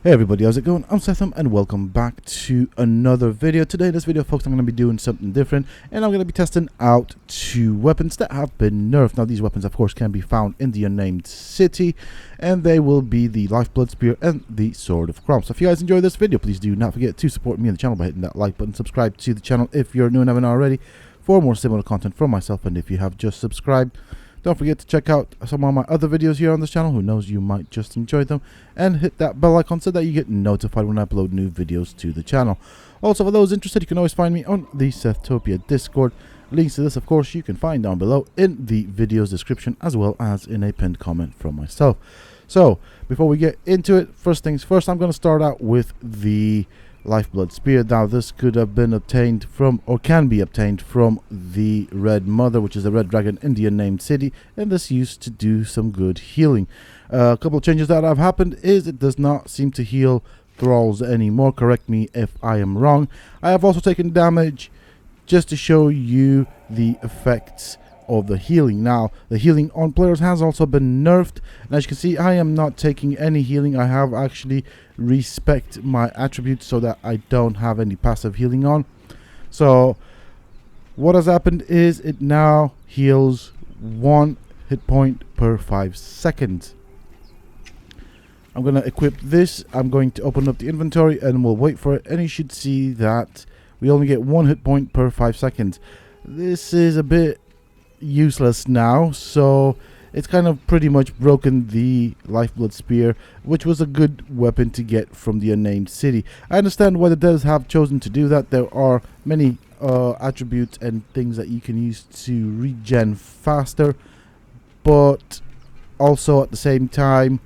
Hey everybody, how's it going? I'm Sethum and welcome back to another video. Today in this video, folks, I'm going to be doing something different and I'm going to be testing out two weapons that have been nerfed. Now these weapons of course can be found in the unnamed city and they will be the Lifeblood Spear and the Sword of Crom. So if you guys enjoy this video, please do not forget to support me on the channel by hitting that like button. Subscribe to the channel if you're new and haven't already for more similar content from myself, and if you have just subscribed, don't forget to check out some of my other videos here on this channel. Who knows, you might just enjoy them. And hit that bell icon so that you get notified when I upload new videos to the channel. Also, for those interested, you can always find me on the Sethtopia Discord. Links to this, of course, you can find down below in the video's description, as well as in a pinned comment from myself. So, before we get into it, first things first, I'm going to start out with the Lifeblood Spear. Now this could have been obtained from, or can be obtained from, the Red Mother, which is a red dragon in the unnamed city, and this used to do some good healing. A couple of changes that have happened is it does not seem to heal thralls anymore. Correct me if I am wrong. I have also taken damage just to show you the effects of the healing. Now the healing on players has also been nerfed, and as you can see, I am not taking any healing. I have actually respect my attributes so that I don't have any passive healing on. So what has happened is it now heals 1 hit point per 5 seconds. I'm going to equip this. I'm going to open up the inventory and we'll wait for it, and you should see that we only get 1 hit point per 5 seconds. This is a bit useless now, so it's kind of pretty much broken the Lifeblood Spear, which was a good weapon to get from the unnamed city. I understand why the devs have chosen to do that. There are many attributes and things that you can use to regen faster, but also at the same time,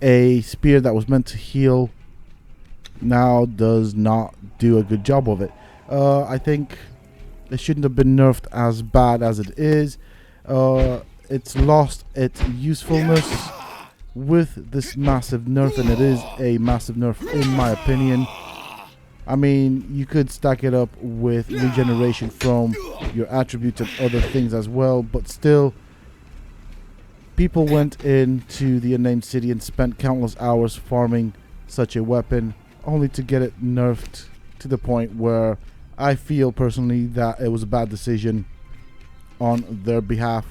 a spear that was meant to heal now does not do a good job of it. I think it shouldn't have been nerfed as bad as it is. It's lost its usefulness with this massive nerf, and it is a massive nerf in my opinion. I mean, you could stack it up with regeneration from your attributes and other things as well, but still, people went into the unnamed city and spent countless hours farming such a weapon, only to get it nerfed to the point where I feel personally that it was a bad decision on their behalf,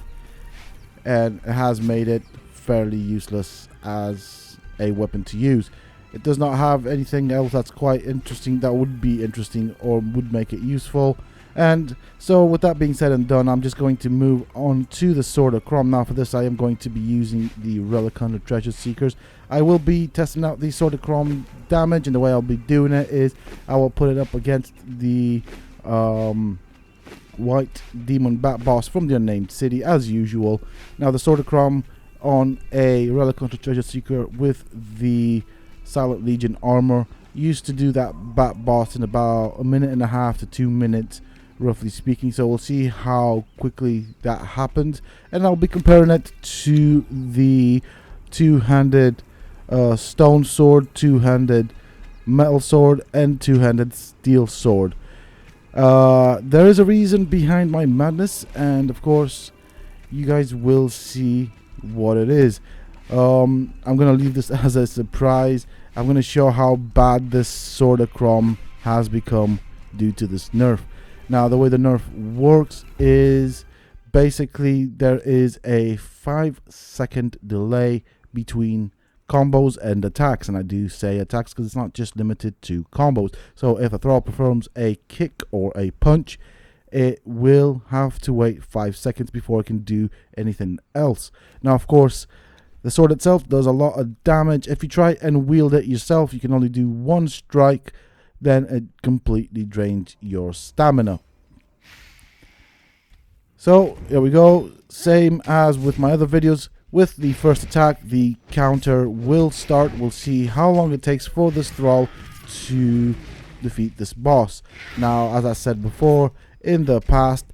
and it has made it fairly useless as a weapon to use. It does not have anything else that's quite interesting, that would be interesting or would make it useful. And so with that being said and done, I'm just going to move on to the Sword of Crom. Now for this, I am going to be using the Relic Hunter Treasure Seekers. I will be testing out the Sword of Crom damage, and the way I'll be doing it is I will put it up against the White Demon Bat Boss from the unnamed city as usual. Now the Sword of Crom on a Relic Hunter Treasure Seeker with the Silent Legion armor used to do that Bat Boss in about 1.5 to 2 minutes, roughly speaking. So we'll see how quickly that happens, and I'll be comparing it to the two-handed stone sword, two-handed metal sword, and two-handed steel sword. There is a reason behind my madness, and of course you guys will see what it is. I'm gonna leave this as a surprise. I'm gonna show how bad this Sword of Crom has become due to this nerf. Now the way the nerf works is basically there is a 5-second delay between combos and attacks, and I do say attacks because it's not just limited to combos. So if a thrall performs a kick or a punch, it will have to wait 5 seconds before it can do anything else. Now of course, the sword itself does a lot of damage. If you try and wield it yourself, you can only do 1 strike, then it completely drains your stamina. So here we go, same as with my other videos. With the first attack, the counter will start. We'll see how long it takes for this thrall to defeat this boss. Now, as I said before, in the past,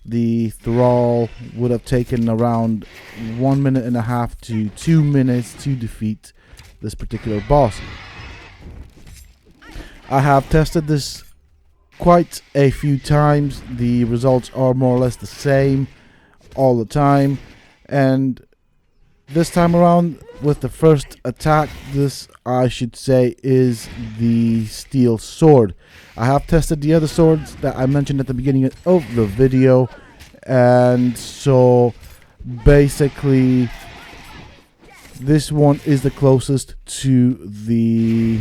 the thrall would have taken around 1.5 to 2 minutes to defeat this particular boss. I have tested this quite a few times. The results are more or less the same all the time, and This time around, with the first attack, this, I should say, is the steel sword. I have tested the other swords that I mentioned at the beginning of the video, and so basically this one is the closest to the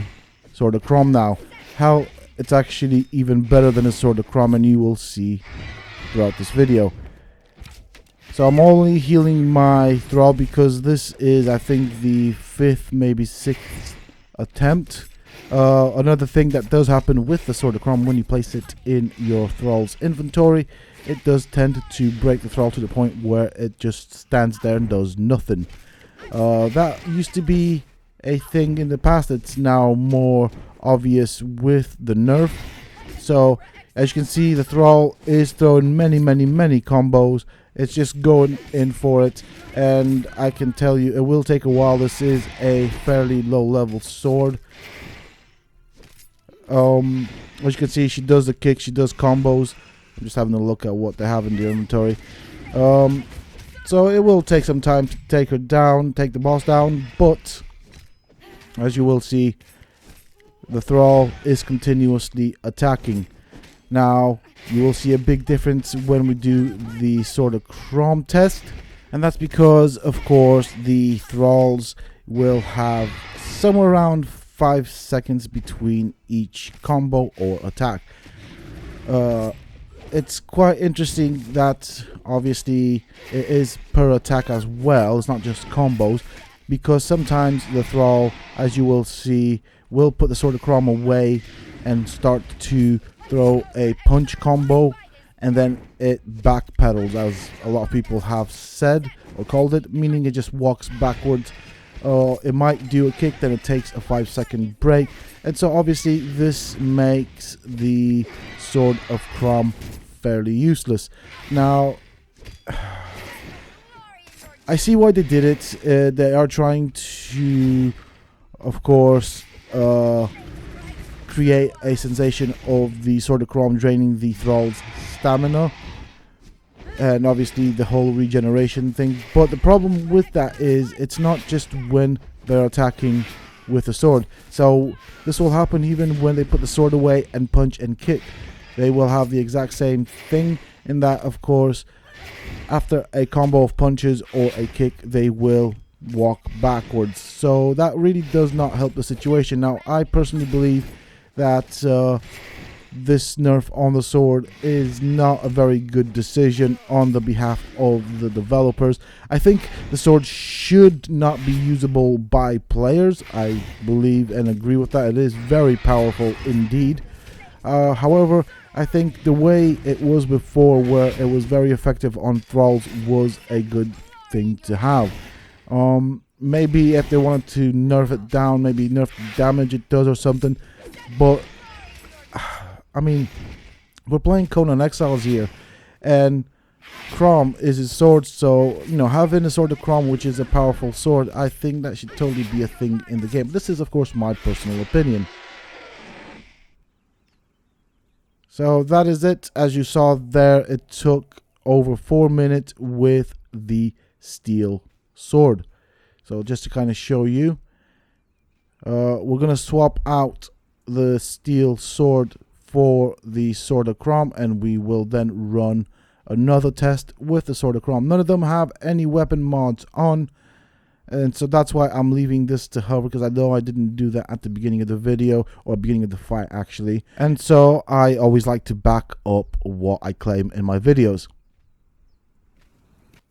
Sword of Crom now. How it's actually even better than the Sword of Crom, and you will see throughout this video. So I'm only healing my thrall because this is, I think, the 5th, maybe 6th attempt. Another thing that does happen with the Sword of Crom, when you place it in your thrall's inventory, it does tend to break the thrall to the point where it just stands there and does nothing. That used to be a thing in the past. It's now more obvious with the nerf. So as you can see, the thrall is throwing many combos. It's just going in for it, and I can tell you it will take a while. This is a fairly low level sword. As you can see, she does the kick, she does combos. I'm just having a look at what they have in the inventory. So it will take some time to take her down, take the boss down, but as you will see, the thrall is continuously attacking. Now, you will see a big difference when we do the Sword of Crom test, and that's because, of course, the thralls will have somewhere around 5 seconds between each combo or attack. It's quite interesting that obviously it is per attack as well. It's not just combos, because sometimes the thrall, as you will see, will put the Sword of Crom away and start to throw a punch combo, and then it backpedals, as a lot of people have said or called it, meaning it just walks backwards. It might do a kick, then it takes a 5-second break, and so obviously this makes the Sword of Crom fairly useless. Now, I see why they did it. They are trying to, of course, create a sensation of the Sword of Crom draining the thrall's stamina, and obviously the whole regeneration thing. But the problem with that is it's not just when they're attacking with the sword. So this will happen even when they put the sword away and punch and kick. They will have the exact same thing, in that, of course, after a combo of punches or a kick, they will walk backwards. So that really does not help the situation. Now, I personally believe that this nerf on the sword is not a very good decision on the behalf of the developers. I think the sword should not be usable by players. I believe and agree with that. It is very powerful indeed. However, I think the way it was before, where it was very effective on thralls, was a good thing to have. Maybe if they wanted to nerf it down, maybe nerf the damage it does or something. But I mean, we're playing Conan Exiles here, and Crom is his sword, so, you know, having a Sword of Crom, which is a powerful sword, I think that should totally be a thing in the game. This is, of course, my personal opinion. So that is it. As you saw there, it took over 4 minutes with the steel sword. So just to kind of show you, we're going to swap out the steel sword for the Sword of Crom, and we will then run another test with the Sword of Crom. None of them have any weapon mods on, and so that's why I'm leaving this to her, because I know I didn't do that at the beginning of the video, or beginning of the fight actually, and so I always like to back up what I claim in my videos.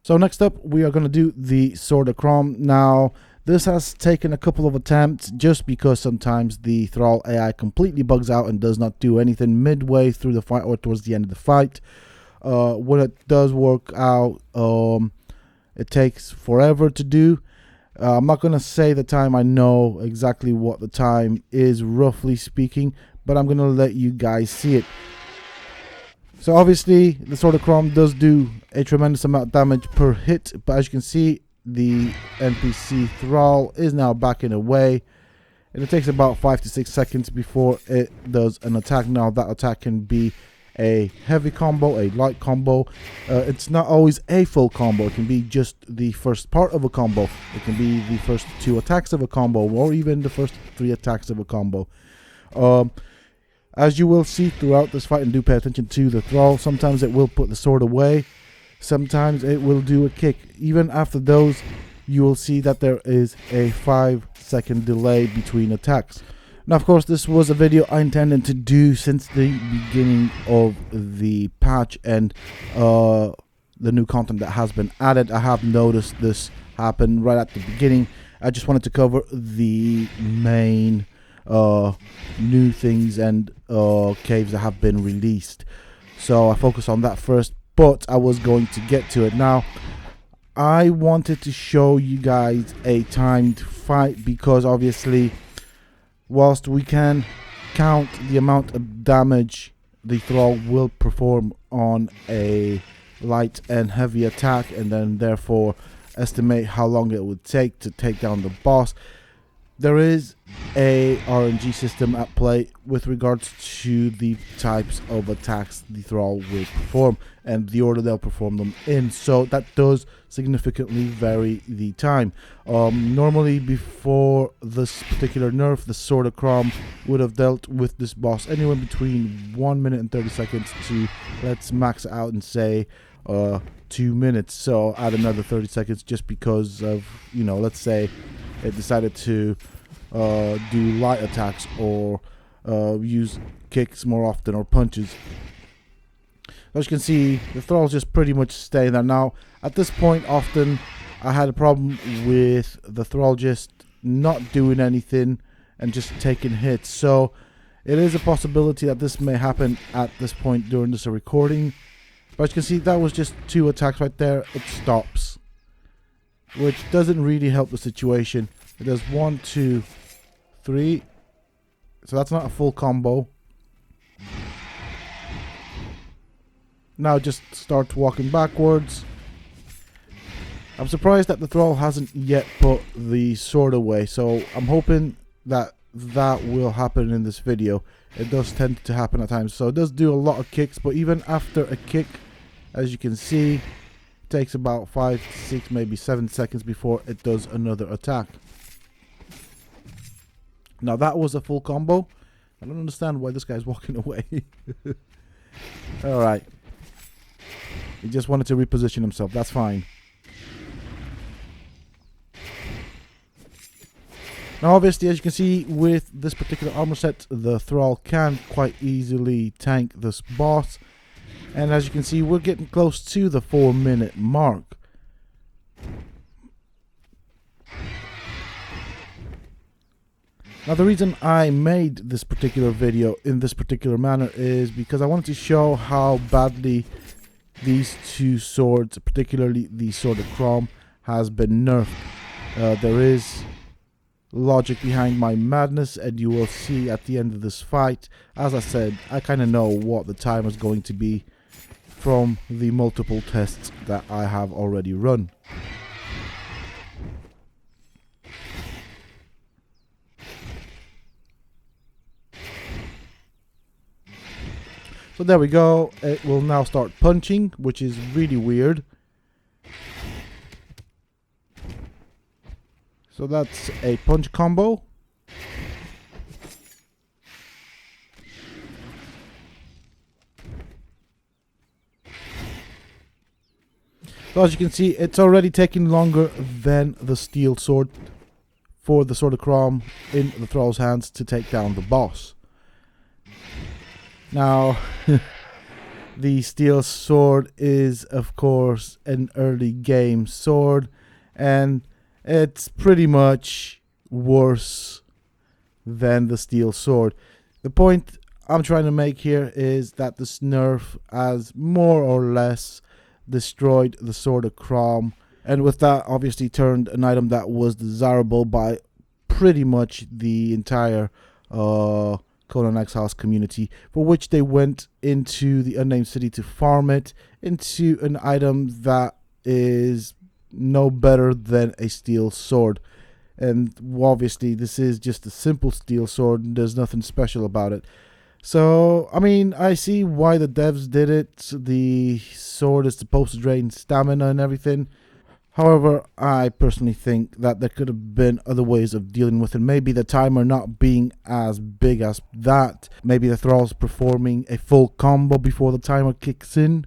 So next up, we are going to do the Sword of Crom. Now, this has taken a couple of attempts, just because sometimes the thrall AI completely bugs out and does not do anything midway through the fight or towards the end of the fight. When it does work out, it takes forever to do. I'm not going to say the time. I know exactly what the time is, roughly speaking, but I'm going to let you guys see it. So obviously, the Sword of Crom does do a tremendous amount of damage per hit, but as you can see, the NPC thrall is now backing away, and it takes about 5 to 6 seconds before it does an attack. Now, that attack can be a heavy combo, a light combo. It's not always a full combo. It can be just the first part of a combo. It can be the first 2 attacks of a combo, or even the first 3 attacks of a combo. As you will see throughout this fight, and do pay attention to the thrall, sometimes it will put the sword away. Sometimes it will do a kick. Even after those, you will see that there is a 5-second delay between attacks. Now, of course, this was a video I intended to do since the beginning of the patch and the new content that has been added. I have noticed this happen right at the beginning. I just wanted to cover the main new things and caves that have been released. So I focused on that first, but I was going to get to it. Now, I wanted to show you guys a timed fight because obviously, whilst we can count the amount of damage the thrall will perform on a light and heavy attack, and then therefore estimate how long it would take to take down the boss, there is a RNG system at play with regards to the types of attacks the thrall will perform and the order they'll perform them in. So that does significantly vary the time. Normally, before this particular nerf, the Sword of Crom would have dealt with this boss anywhere between 1 minute and 30 seconds to, let's max it out and say 2 minutes. So add another 30 seconds just because of, you know, let's say it decided to do light attacks or use kicks more often or punches. As you can see, the thrall's just pretty much staying there. Now, at this point, often I had a problem with the thrall just not doing anything and just taking hits. So it is a possibility that this may happen at this point during this recording. But as you can see, that was just 2 attacks right there. It stops, which doesn't really help the situation. It does 1, 2, 3. So that's not a full combo. Now just start walking backwards. I'm surprised that the thrall hasn't yet put the sword away, so I'm hoping that that will happen in this video. It does tend to happen at times, so it does do a lot of kicks, but even after a kick, as you can see, it takes about 5, 6, maybe 7 seconds before it does another attack. Now that was a full combo. I don't understand why this guy's walking away. Alright. He just wanted to reposition himself. That's fine. Now obviously, as you can see, with this particular armor set, the thrall can quite easily tank this boss. And as you can see, we're getting close to the 4-minute mark. Now the reason I made this particular video in this particular manner is because I wanted to show how badly these 2 swords, particularly the Sword of Crom, has been nerfed. There is logic behind my madness, and you will see at the end of this fight. As I said, I kind of know what the time is going to be from the multiple tests that I have already run. So there we go. It will now start punching, which is really weird. So that's a punch combo. So as you can see, it's already taking longer than the steel sword for the Sword of Crom in the thrall's hands to take down the boss. Now, the steel sword is, of course, an early game sword, and it's pretty much worse than the steel sword. The point I'm trying to make here is that this nerf has more or less destroyed the Sword of Crom, and with that obviously turned an item that was desirable by pretty much the entire Conan Exiles community, for which they went into the unnamed city to farm it into an item that is no better than a steel sword. And obviously this is just a simple steel sword and there's nothing special about it. So, I mean, I see why the devs did it. The sword is supposed to drain stamina and everything. However, I personally think that there could have been other ways of dealing with it. Maybe the timer not being as big as that. Maybe the thrall's performing a full combo before the timer kicks in.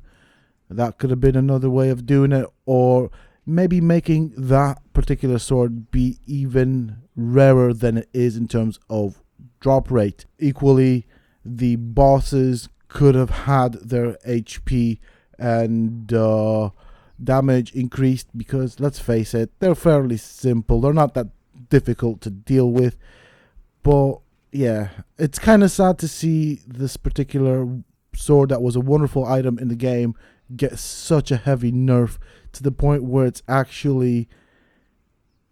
That could have been another way of doing it. Or maybe making that particular sword be even rarer than it is in terms of drop rate. Equally, the bosses could have had their HP and damage increased, because let's face it, they're fairly simple. They're not that difficult to deal with. But yeah, it's kind of sad to see this particular sword that was a wonderful item in the game get such a heavy nerf, to the point where it's actually,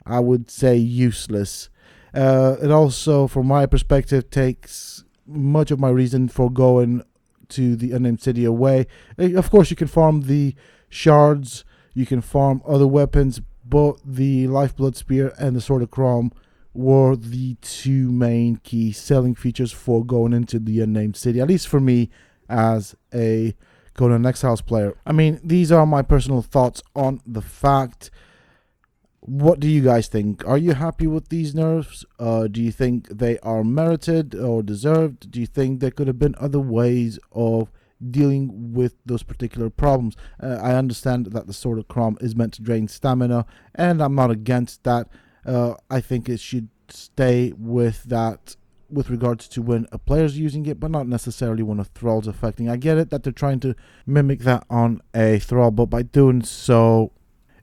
I would say, useless. It also, from my perspective, takes much of my reason for going to the unnamed city away. Of course, you can farm the shards, you can farm other weapons, but the Lifeblood Spear and the Sword of Crom were the two main key selling features for going into the unnamed city, at least for me as a Conan Exiles player. I mean, these are my personal thoughts on the fact. What do you guys think? Are you happy with these nerfs? Do you think they are merited or deserved? Do you think there could have been other ways of dealing with those particular problems? I understand that the Sword of Crom is meant to drain stamina, and I'm not against that. I think it should stay with that with regards to when a player's using it, but not necessarily when a thrall's affecting. I get it that they're trying to mimic that on a thrall, but by doing so,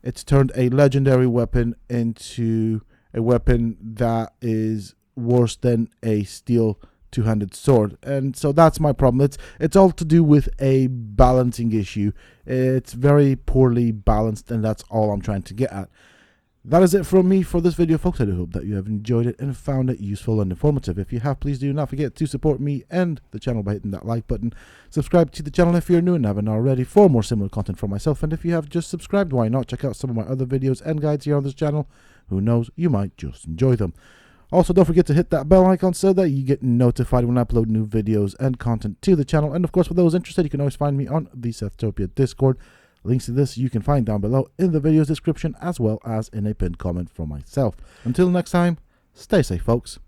it's turned a legendary weapon into a weapon that is worse than a steel two-handed sword. And so that's my problem. It's all to do with a balancing issue. It's very poorly balanced, and that's all I'm trying to get at. That is it from me for this video, folks. I do hope that you have enjoyed it and found it useful and informative. If you have, please do not forget to support me and the channel by hitting that like button. Subscribe to the channel if you're new and haven't already for more similar content from myself. And if you have just subscribed, why not check out some of my other videos and guides here on this channel? Who knows, you might just enjoy them. Also, don't forget to hit that bell icon so that you get notified when I upload new videos and content to the channel. And of course, for those interested, you can always find me on the Sethtopia Discord. Links to this you can find down below in the video's description, as well as in a pinned comment from myself. Until next time, stay safe, folks.